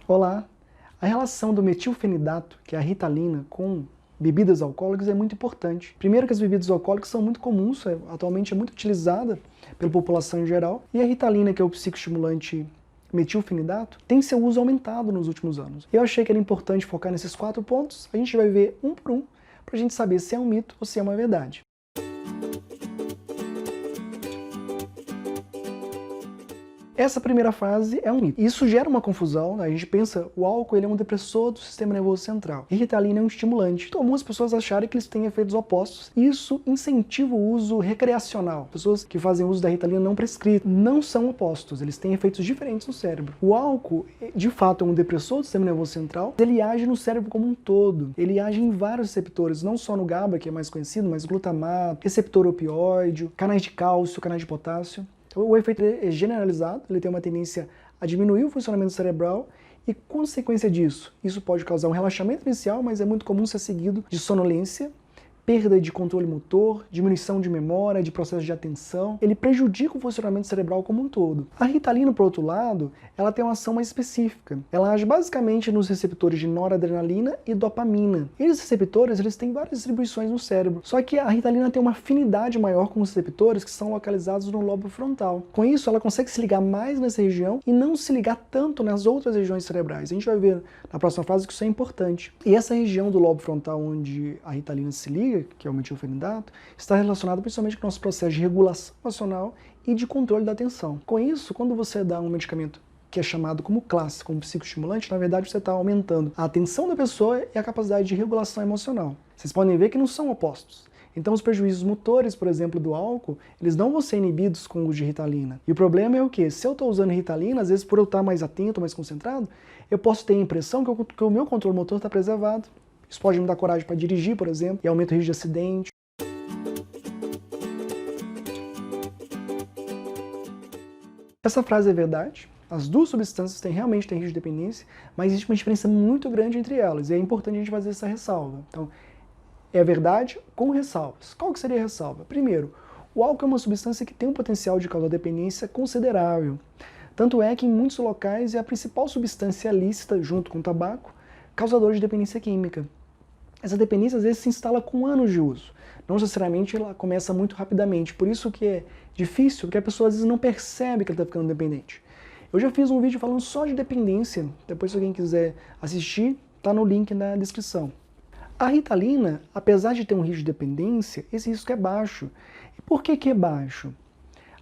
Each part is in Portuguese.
Olá! A relação do metilfenidato, que é a ritalina, com bebidas alcoólicas é muito importante. Primeiro que as bebidas alcoólicas são muito comuns, atualmente é muito utilizada pela população em geral, e a ritalina, que é o psicoestimulante metilfenidato, tem seu uso aumentado nos últimos anos. Eu achei que era importante focar nesses 4 pontos, a gente vai ver um por um, para a gente saber se é um mito ou se é uma verdade. Essa primeira fase é um mito. Isso gera uma confusão, né? A gente pensa, o álcool ele é um depressor do sistema nervoso central. E ritalina é um estimulante. Então algumas pessoas acharem que eles têm efeitos opostos. Isso incentiva o uso recreacional. Pessoas que fazem uso da ritalina não prescrita não são opostos, eles têm efeitos diferentes no cérebro. O álcool, de fato, é um depressor do sistema nervoso central, ele age no cérebro como um todo. Ele age em vários receptores, não só no GABA, que é mais conhecido, mas glutamato, receptor opioide, canais de cálcio, canais de potássio. O efeito é generalizado, ele tem uma tendência a diminuir o funcionamento cerebral e, consequência disso, isso pode causar um relaxamento inicial, mas é muito comum ser seguido de sonolência, perda de controle motor, diminuição de memória, de processo de atenção. Ele prejudica o funcionamento cerebral como um todo. A ritalina, por outro lado, ela tem uma ação mais específica. Ela age basicamente nos receptores de noradrenalina e dopamina. E esses receptores, eles têm várias distribuições no cérebro. Só que a ritalina tem uma afinidade maior com os receptores que são localizados no lobo frontal. Com isso, ela consegue se ligar mais nessa região e não se ligar tanto nas outras regiões cerebrais. A gente vai ver na próxima fase que isso é importante. E essa região do lobo frontal onde a ritalina se liga, que é o metilfenidato, está relacionado principalmente com o nosso processo de regulação emocional e de controle da atenção. Com isso, quando você dá um medicamento que é chamado como classe, como psicoestimulante, na verdade você está aumentando a atenção da pessoa e a capacidade de regulação emocional. Vocês podem ver que não são opostos. Então os prejuízos motores, por exemplo, do álcool, eles não vão ser inibidos com o uso de ritalina. E o problema é o quê? Se eu estou usando ritalina, às vezes por eu estar mais atento, mais concentrado, eu posso ter a impressão que o meu controle motor está preservado. Isso pode me dar coragem para dirigir, por exemplo, e aumenta o risco de acidente. Essa frase é verdade. As duas substâncias realmente têm risco de dependência, mas existe uma diferença muito grande entre elas, e é importante a gente fazer essa ressalva. Então, é verdade com ressalvas. Qual que seria a ressalva? Primeiro, o álcool é uma substância que tem um potencial de causar dependência considerável. Tanto é que em muitos locais é a principal substância lícita, junto com o tabaco, causador de dependência química. Essa dependência às vezes se instala com anos de uso. Não necessariamente ela começa muito rapidamente. Por isso que é difícil, porque a pessoa às vezes não percebe que ela está ficando dependente. Eu já fiz um vídeo falando só de dependência. Depois, se alguém quiser assistir, está no link na descrição. A ritalina, apesar de ter um risco de dependência, esse risco é baixo. E por que é baixo?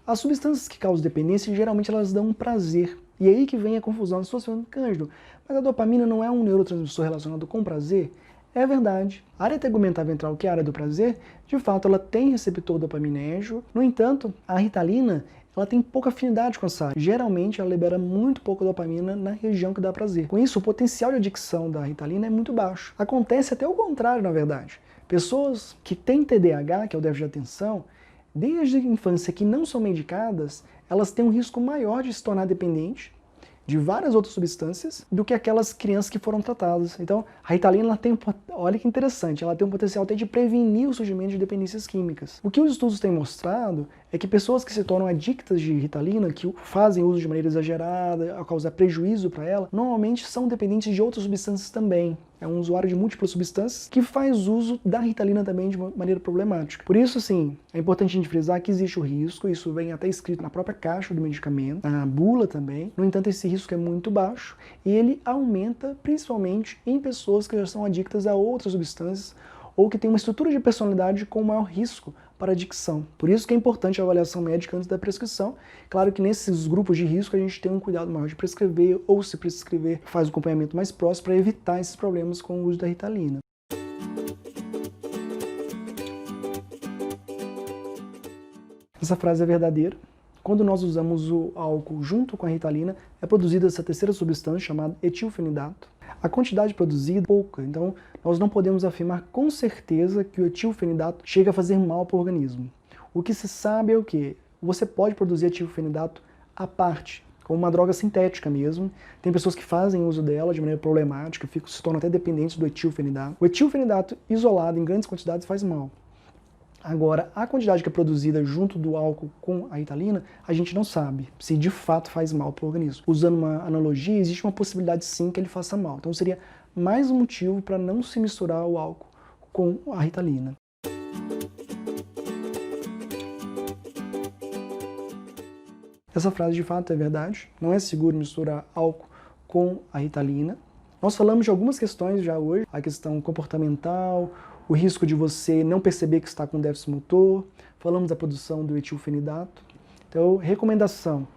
As substâncias que causam dependência, geralmente elas dão um prazer. E aí que vem a confusão. As pessoas falam, Cândido, mas a dopamina não é um neurotransmissor relacionado com prazer? É verdade. A área tegumentar ventral, que é a área do prazer, de fato ela tem receptor dopaminérgico. No entanto, a ritalina ela tem pouca afinidade com essa área. Geralmente ela libera muito pouca dopamina na região que dá prazer. Com isso, o potencial de adicção da ritalina é muito baixo. Acontece até o contrário, na verdade. Pessoas que têm TDAH, que é o déficit de atenção, desde a infância que não são medicadas, elas têm um risco maior de se tornar dependente de várias outras substâncias do que aquelas crianças que foram tratadas. Então, a ritalina, ela tem, olha que interessante, ela tem um potencial até de prevenir o surgimento de dependências químicas. O que os estudos têm mostrado é que pessoas que se tornam adictas de ritalina, que fazem uso de maneira exagerada, a causar prejuízo para ela, normalmente são dependentes de outras substâncias também. É um usuário de múltiplas substâncias que faz uso da ritalina também de maneira problemática. Por isso, assim, é importante a gente frisar que existe o risco, isso vem até escrito na própria caixa do medicamento, na bula também. No entanto, esse risco é muito baixo e ele aumenta principalmente em pessoas que já são adictas a outras substâncias ou que têm uma estrutura de personalidade com maior risco para adicção. Por isso que é importante a avaliação médica antes da prescrição. Claro que nesses grupos de risco a gente tem um cuidado maior de prescrever, ou se prescrever, faz um acompanhamento mais próximo para evitar esses problemas com o uso da ritalina. Essa frase é verdadeira. Quando nós usamos o álcool junto com a ritalina, é produzida essa terceira substância chamada etilfenidato. A quantidade produzida é pouca, então nós não podemos afirmar com certeza que o etilfenidato chega a fazer mal para o organismo. O que se sabe é o quê? Você pode produzir etilfenidato à parte, como uma droga sintética mesmo. Tem pessoas que fazem uso dela de maneira problemática, se tornam até dependentes do etilfenidato. O etilfenidato isolado em grandes quantidades faz mal. Agora, a quantidade que é produzida junto do álcool com a ritalina, a gente não sabe se de fato faz mal para o organismo. Usando uma analogia, existe uma possibilidade sim que ele faça mal. Então seria mais um motivo para não se misturar o álcool com a ritalina. Essa frase de fato é verdade, não é seguro misturar álcool com a ritalina. Nós falamos de algumas questões já hoje, a questão comportamental, o risco de você não perceber que está com déficit motor, falamos da produção do etilfenidato. Então, recomendação,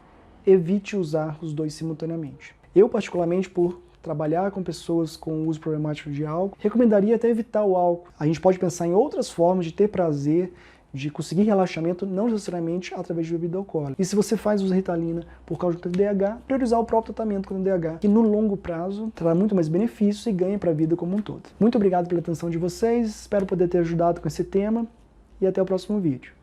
evite usar os dois simultaneamente. Eu, particularmente, por trabalhar com pessoas com uso problemático de álcool, recomendaria até evitar o álcool. A gente pode pensar em outras formas de ter prazer, de conseguir relaxamento, não necessariamente através de bebida alcoólica. E se você faz uso de ritalina por causa do TDAH, priorizar o próprio tratamento com o TDAH, que no longo prazo trará muito mais benefícios e ganha para a vida como um todo. Muito obrigado pela atenção de vocês, espero poder ter ajudado com esse tema e até o próximo vídeo.